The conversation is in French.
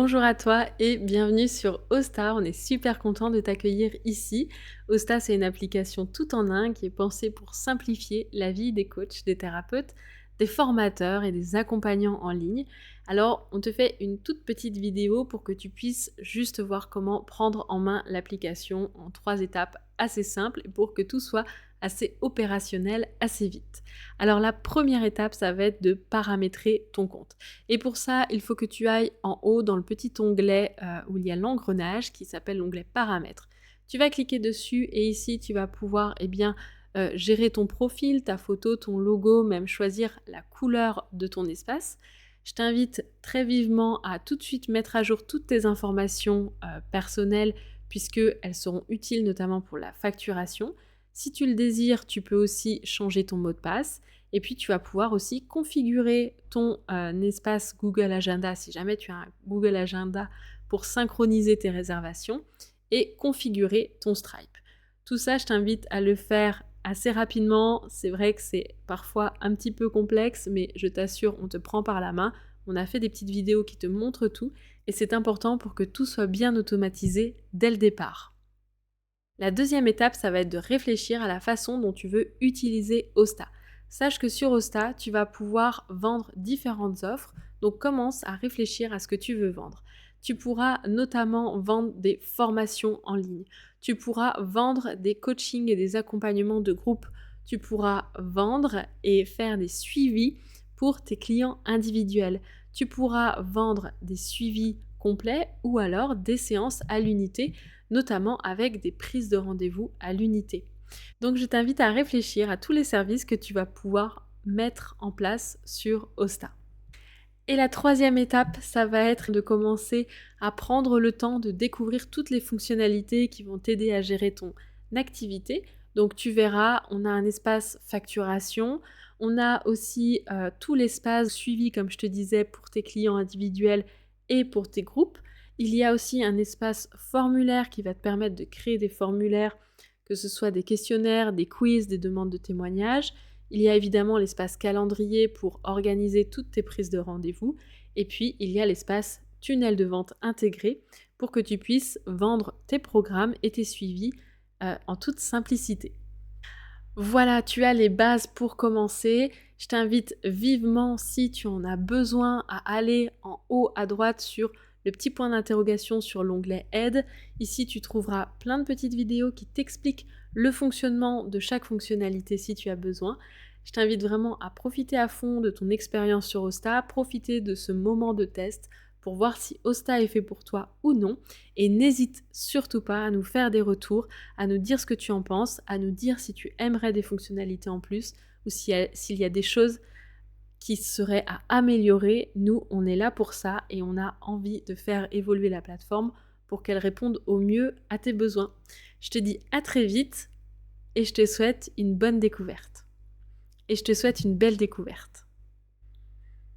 Bonjour à toi et bienvenue sur Osta. On est super content de t'accueillir ici. Osta, c'est une application tout en un qui est pensée pour simplifier la vie des coachs, des thérapeutes, des formateurs et des accompagnants en ligne. Alors, on te fait une toute petite vidéo pour que tu puisses juste voir comment prendre en main l'application en 3 étapes assez simples et pour que tout soit assez opérationnel assez vite. Alors, la première étape, ça va être de paramétrer ton compte. Et pour ça, il faut que tu ailles en haut dans le petit onglet où il y a l'engrenage qui s'appelle l'onglet paramètres. Tu vas cliquer dessus et ici, tu vas pouvoir gérer ton profil, ta photo, ton logo, même choisir la couleur de ton espace. Je t'invite très vivement à tout de suite mettre à jour toutes tes informations personnelles puisqu'elles seront utiles notamment pour la facturation. Si tu le désires, tu peux aussi changer ton mot de passe. Et puis, tu vas pouvoir aussi configurer ton espace Google Agenda, si jamais tu as un Google Agenda, pour synchroniser tes réservations et configurer ton Stripe. Tout ça, je t'invite à le faire assez rapidement. C'est vrai que c'est parfois un petit peu complexe, mais je t'assure, on te prend par la main. On a fait des petites vidéos qui te montrent tout et c'est important pour que tout soit bien automatisé dès le départ. La deuxième étape, ça va être de réfléchir à la façon dont tu veux utiliser Osta. Sache que sur Osta, tu vas pouvoir vendre différentes offres, donc commence à réfléchir à ce que tu veux vendre. Tu pourras notamment vendre des formations en ligne. Tu pourras vendre des coachings et des accompagnements de groupe. Tu pourras vendre et faire des suivis pour tes clients individuels. Tu pourras vendre des suivis complets ou alors des séances à l'unité, notamment avec des prises de rendez-vous à l'unité. Donc je t'invite à réfléchir à tous les services que tu vas pouvoir mettre en place sur Osta. Et la troisième étape, ça va être de commencer à prendre le temps de découvrir toutes les fonctionnalités qui vont t'aider à gérer ton activité. Donc tu verras, on a un espace facturation, on a aussi tout l'espace suivi, comme je te disais, pour tes clients individuels et pour tes groupes. Il y a aussi un espace formulaire qui va te permettre de créer des formulaires, que ce soit des questionnaires, des quiz, des demandes de témoignages. Il y a évidemment l'espace calendrier pour organiser toutes tes prises de rendez-vous. Et puis, il y a l'espace tunnel de vente intégré pour que tu puisses vendre tes programmes et tes suivis en toute simplicité. Voilà, tu as les bases pour commencer. Je t'invite vivement, si tu en as besoin, à aller en haut à droite sur le petit point d'interrogation sur l'onglet Aide. Ici, tu trouveras plein de petites vidéos qui t'expliquent le fonctionnement de chaque fonctionnalité si tu as besoin. Je t'invite vraiment à profiter à fond de ton expérience sur Osta, profiter de ce moment de test pour voir si Osta est fait pour toi ou non. Et n'hésite surtout pas à nous faire des retours, à nous dire ce que tu en penses, à nous dire si tu aimerais des fonctionnalités en plus ou s'il y a des choses qui seraient à améliorer. Nous, on est là pour ça et on a envie de faire évoluer la plateforme pour qu'elle réponde au mieux à tes besoins. Je te dis à très vite et je te souhaite une bonne découverte. Et je te souhaite une belle découverte.